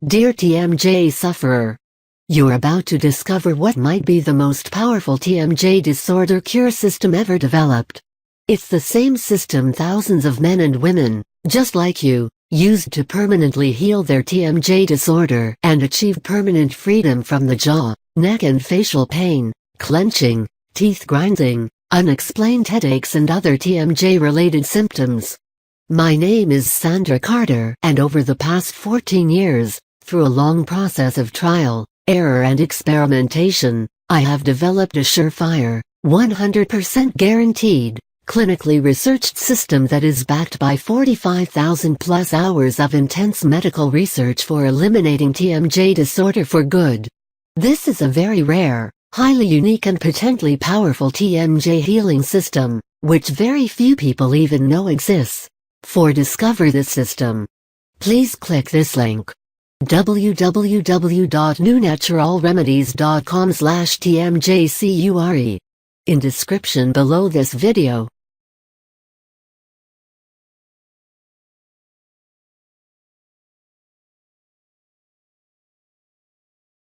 Dear TMJ sufferer, you're about to discover what might be the most powerful TMJ disorder cure system ever developed. It's the same system thousands of men and women, just like you, used to permanently heal their TMJ disorder and achieve permanent freedom from the jaw, neck and facial pain, clenching, teeth grinding, unexplained headaches and other TMJ-related symptoms. My name is Sandra Carter, and over the past 14 years, through a long process of trial, error and experimentation, I have developed a surefire, 100% guaranteed, clinically researched system that is backed by 45,000 plus hours of intense medical research for eliminating TMJ disorder for good. This is a very rare, highly unique and potentially powerful TMJ healing system, which very few people even know exists. For discover this system, please click this link: www.newnaturalremedies.com/TMJCURE. In description below this video,